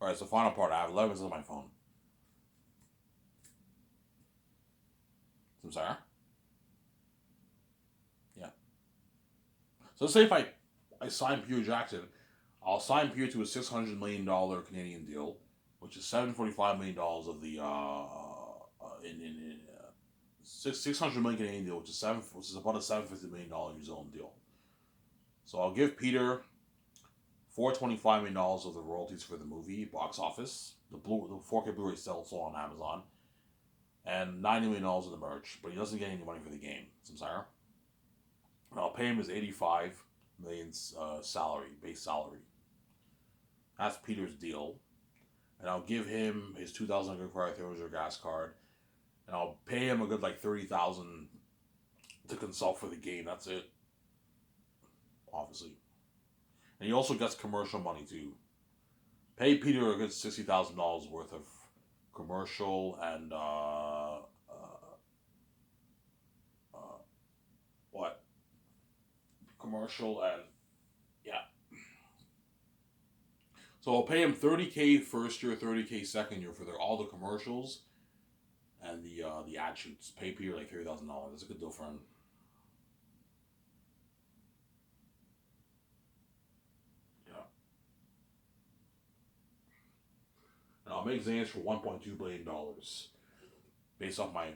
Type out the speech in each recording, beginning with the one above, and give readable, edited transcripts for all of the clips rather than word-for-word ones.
Alright, so final part. I have 11 minutes on my phone. I'm sorry? Yeah. So let's say if I sign Peter Jackson, I'll sign Peter to a $600 million Canadian deal, which is $745 million of the in 600 million Canadian deal, which is about a $750 million New Zealand deal. So I'll give Peter $425 million of the royalties for the movie box office. The 4K Blu-ray still sold on Amazon, and $90 million of the merch, but he doesn't get any money for the game. Samsara. And I'll pay him his 85 million salary, base salary. That's Peter's deal. And I'll give him his 2,000 good credit or gas card, and I'll pay him a good like 30,000 to consult for the game. That's it, obviously. And he also gets commercial money too. Pay Peter a good $60,000 worth of commercial and what commercial and yeah. So I'll pay him 30K first year, 30K second year for all the commercials and the ad shoots. Pay Peter like $30,000. That's a good deal for him. Yeah. And I'll make Xanax for $1.2 billion based off my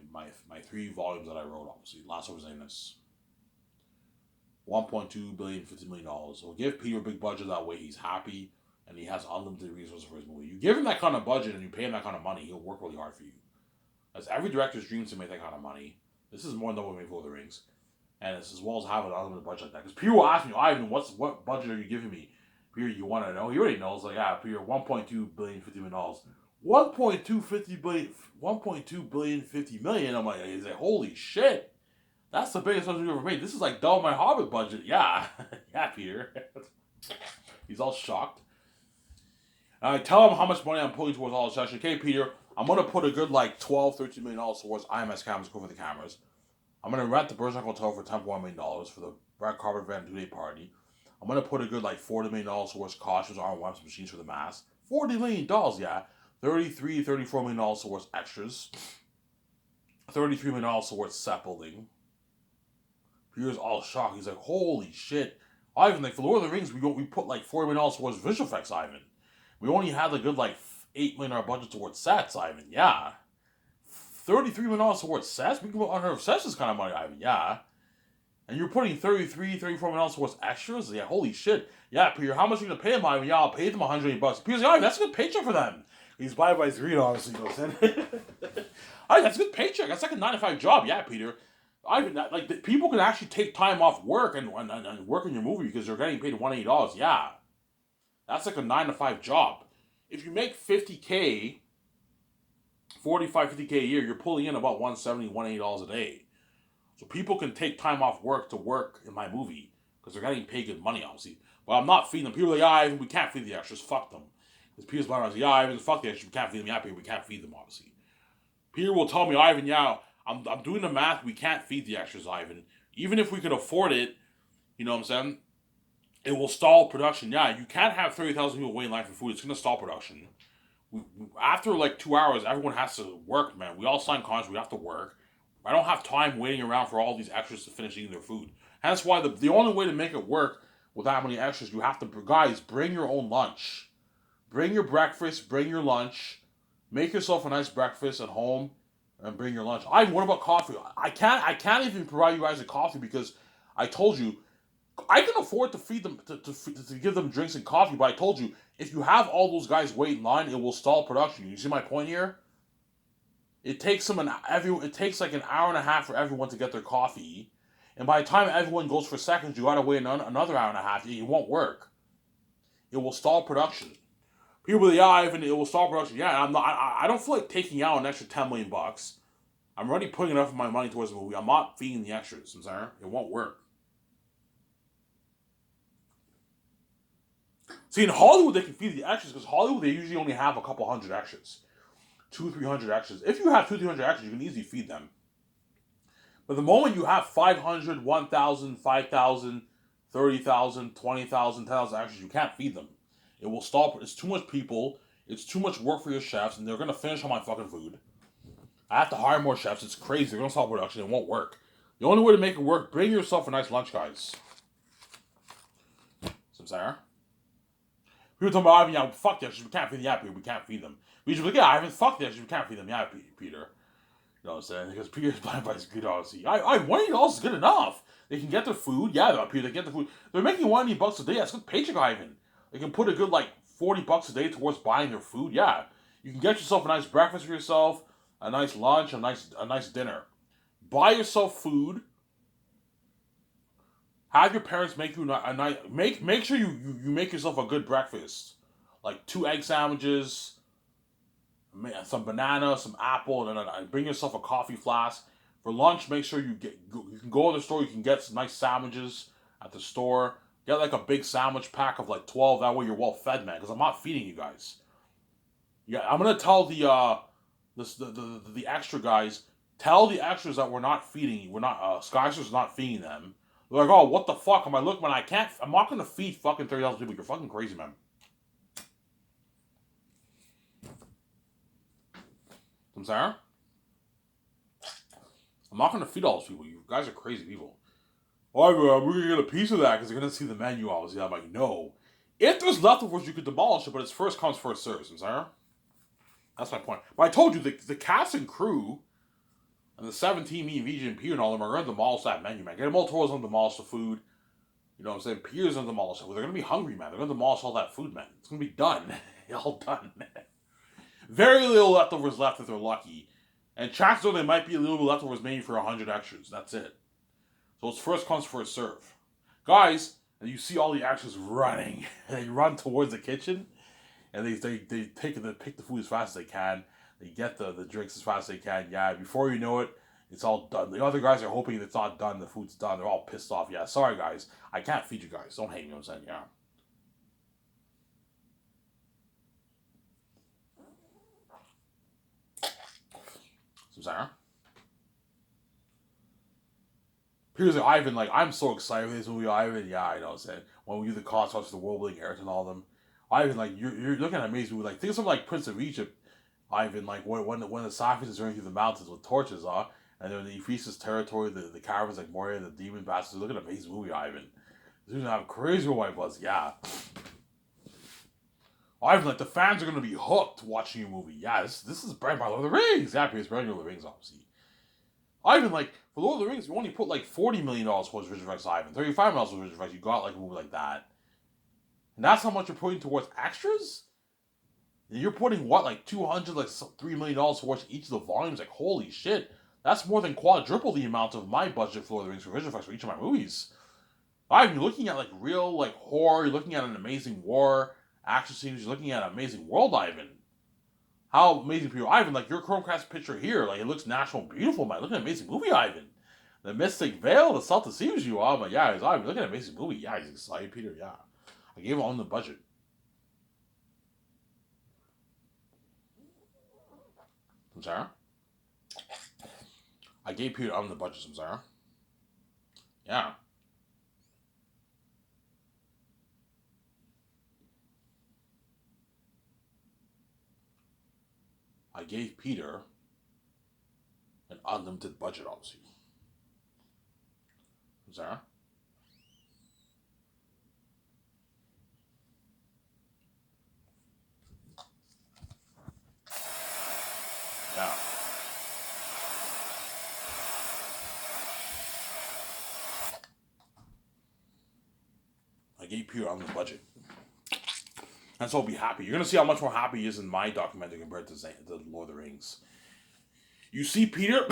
3 volumes that I wrote. Obviously, Last of Xanax. 1.2 billion, $50 million. So give Peter a big budget that way. He's happy and he has unlimited resources for his movie. You give him that kind of budget and you pay him that kind of money, he'll work really hard for you. That's every director's dreams to make that kind of money. This is more than what we made for the Rings, and it's as well as having an unlimited budget like that. Because Peter will ask me, Ivan, what budget are you giving me? Peter, you want to know? He already knows. Like, yeah, Peter, 1.2 billion, $50 million. 1.2 billion, 50 million. I'm like, he's like, holy shit. That's the biggest budget we've ever made. This is like double my Hobbit budget. Yeah. Yeah, Peter. He's all shocked. And I tell him how much money I'm putting towards all the session. Okay, Peter, I'm going to put a good like $12, $13 million towards IMS cameras, go for the cameras. I'm going to rent the Bergerac Hotel for $10.1 million for the red carpet event 2-day party. I'm going to put a good like $40 million towards costumes, arm weapons, machines for the mask. $40 million, yeah. $34 million towards extras. $33 million towards set building. Peter's all shocked. He's like, holy shit. Ivan, like for Lord of the Rings, we put like $40 million towards visual effects, Ivan. We only had a good like $8 million budget towards sets, Ivan. Yeah. $33 million towards sets? We can put under sets this kind of money, Ivan. Yeah. And you're putting $34 million towards extras? Yeah, holy shit. Yeah, Peter, how much are you going to pay them, Ivan? Yeah, I'll pay them $180. Peter's like, Ivan, that's a good paycheck for them. He's by $3, obviously, goes in. Ivan, that's a good paycheck. That's like a 9 to 5 job. Yeah, Peter. Ivan, like, people can actually take time off work and work in your movie because they're getting paid $180. Yeah. That's like a 9 to 5 job. If you make 50K, 50K a year, you're pulling in about $170, $180 a day. So people can take time off work to work in my movie because they're getting paid good money, obviously. But I'm not feeding them. People are like, yeah, Ivan, we can't feed the extras. Fuck them. Because Peter's like, yeah, Ivan, fuck the extras. We can't feed them. Yeah, Peter, we can't feed them, obviously. Peter will tell me, Ivan, yeah, I'm doing the math. We can't feed the extras, Ivan. Even if we could afford it, you know what I'm saying? It will stall production. Yeah, you can't have 30,000 people waiting in line for food. It's going to stall production. After like 2 hours, everyone has to work, man. We all sign contracts. We have to work. I don't have time waiting around for all these extras to finish eating their food. And that's why the only way to make it work with that many extras, you have to, guys, bring your own lunch. Bring your breakfast, bring your lunch. Make yourself a nice breakfast at home and bring your lunch. What about coffee? I can't even provide you guys a coffee because I told you I can afford to feed them to give them drinks and coffee, but I told you if you have all those guys wait in line, it will stall production. You see my point here? It takes it takes like an hour and a half for everyone to get their coffee, and by the time everyone goes for seconds, you gotta wait another hour and a half. It won't work. It will stall production. People, yeah, Ivan, it will stall production. Yeah, I'm not. I don't feel like taking out an extra $10 million. I'm already putting enough of my money towards the movie. I'm not feeding the extras. I'm sorry, it won't work. See, in Hollywood, they can feed the extras because Hollywood, they usually only have a couple hundred extras. 300 extras. If you have 300 extras, you can easily feed them. But the moment you have 500, 1,000, 5,000, 30,000, 20,000, 10,000 extras, you can't feed them. It will stall. It's too much people. It's too much work for your chefs, and they're gonna finish all my fucking food. I have to hire more chefs. It's crazy. They're gonna stop production. It won't work. The only way to make it work, bring yourself a nice lunch, guys. Some Sarah. People talking about Ivan, yeah, fuck that shit. We can't feed the Peter. We can't feed them. We should be like, yeah, Ivan, fuck that shit. We can't feed them. Yeah, Peter. You know what I'm saying? Because Peter's blind by his good, obviously. $180 is good enough. They can get their food. Yeah, Peter, they get the food. They're making $180 a day. That's good paycheck, Ivan. They can put a good, like, $40 a day towards buying their food. Yeah. You can get yourself a nice breakfast for yourself, a nice lunch, a nice dinner. Buy yourself food. Have your parents make you a nice. Make sure you make yourself a good breakfast. Like 2 egg sandwiches, some banana, some apple, and then bring yourself a coffee flask. For lunch, make sure you can go to the store. You can get some nice sandwiches at the store. Get like a big sandwich pack of like 12. That way you're well fed, man. Because I'm not feeding you guys. Yeah, I'm gonna tell the extra guys. Tell the extras that we're not feeding you. We're not Skyster's not feeding them. They're like, oh, what the fuck? Am I look, man? I can't. I'm not gonna feed fucking 30,000 people. You're fucking crazy, man. I'm sorry. I'm not gonna feed all those people. You guys are crazy people. Oh, we're gonna get a piece of that because they're gonna see the menu. Obviously, I'm like, no. If there's leftovers, you could demolish it, but it's first comes, first serves. I'm sorry. That's my point. But I told you the cast and crew and the 17 me, VJ, and Peter and all them are gonna demolish that menu, man. Get them all tours on demolish the food. You know what I'm saying? Peter's gonna demolish it. They're gonna be hungry, man. They're gonna demolish all that food, man. It's gonna be done. All done. Very little leftovers left if they're lucky. And chances are there might be a little bit leftovers maybe for 100 extras. That's it. So it's first comes, first serve. Guys, and you see all the extras running. They run towards the kitchen. And they pick the food as fast as they can. They get the drinks as fast as they can. Yeah, before you know it, it's all done. The other guys are hoping it's not done. The food's done. They're all pissed off. Yeah, sorry guys. I can't feed you guys. Don't hate me. I'm saying, yeah. So, Sarah? Here's like, Ivan, like, I'm so excited for this movie, Ivan. Yeah, I know what I'm saying. When we do the cost for the world building Eric and all them. Ivan, like, you're looking at an amazing movie. Like, think of something like Prince of Egypt, Ivan, like, when the Safians is running through the mountains with torches, and then the Ephesus territory, the caravans like Moria, the demon bastards. Look at an amazing movie, Ivan. This is gonna have crazy white buzz, yeah. Ivan, like, the fans are gonna be hooked watching your movie. Yeah, this is brand by Lord of the Rings. Yeah, it's brand Lord of the Rings, obviously. Ivan, like, for Lord of the Rings, you only put like $40 million towards Visual Effects, Ivan. $35 million towards Visual Effects. You got like a movie like that. And that's how much you're putting towards extras? And you're putting what, like 200, like $3 million towards each of the volumes? Like, holy shit. That's more than quadruple the amount of my budget for Lord of the Rings for visual effects for each of my movies. Ivan, you're looking at like real like horror, you're looking at an amazing war, action scenes, you're looking at an amazing world, Ivan. How amazing for you, Ivan, like your Chromecast picture here, like it looks natural and beautiful, man. Look at an amazing movie, Ivan. The Mystic Veil, the Salt deceives you, but yeah, he's Ivan. Look at an amazing movie. Yeah, he's excited, Peter, yeah. I gave him on the budget. I'm sorry? I gave Peter on the budget, I'm sorry. Yeah. I gave Peter an unlimited budget, obviously. I'm sorry? Yeah. I gave Peter on the budget. And so I'll be happy. You're gonna see how much more happy he is in my documentary compared to the Lord of the Rings. You see Peter.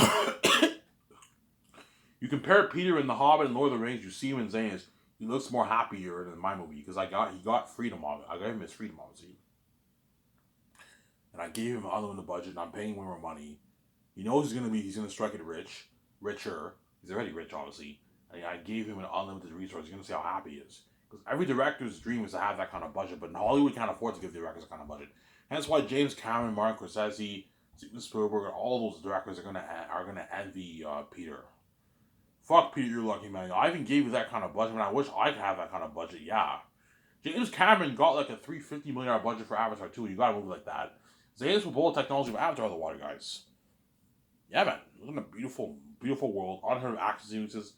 You compare Peter in The Hobbit and Lord of the Rings. You see him in Zane's. He looks more happier than my movie because he got freedom of it. I gave him his freedom, obviously, and I gave him unlimited budget. And I'm paying him more money. He knows he's gonna strike it richer. He's already rich, obviously. And I gave him an unlimited resource. You're gonna see how happy he is. Because every director's dream is to have that kind of budget, but Hollywood can't afford to give directors that kind of budget. Hence why James Cameron, Martin Scorsese, Steven Spielberg, and all those directors are gonna envy Peter. Fuck Peter, you're lucky, man. I even gave you that kind of budget, and I wish I could have that kind of budget. Yeah, James Cameron got like a $350 million budget for Avatar 2. You got a movie like that. Zayn's with all the technology of Avatar the water, guys. Yeah, man. Look at a beautiful, beautiful world. Unheard of action sequences.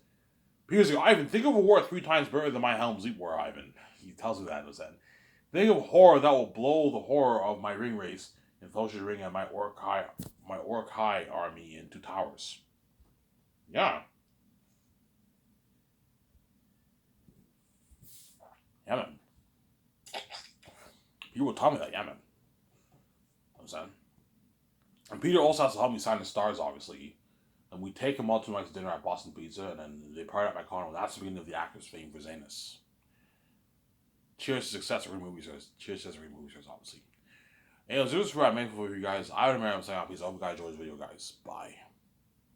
Peter's like, Ivan, think of a war 3 times better than my Helm's Deep war, Ivan. He tells me that in his end. Think of horror that will blow the horror of my ring race and Fellowship Ring and my Orc High army into towers. Yeah. Yeah, man. People will tell me that, yeah, man. I'm saying. And Peter also has to help me sign the stars, obviously. And we take him out to nice dinner at Boston Pizza, and then they part at my corner. That's the beginning of the actor's fame for Zanus. Cheers to success every movie stars. Cheers to every movie stars, obviously. Anyways, this is what I'm making for you guys. I would remember saying, peace. I hope you guys enjoyed this video, guys. Bye.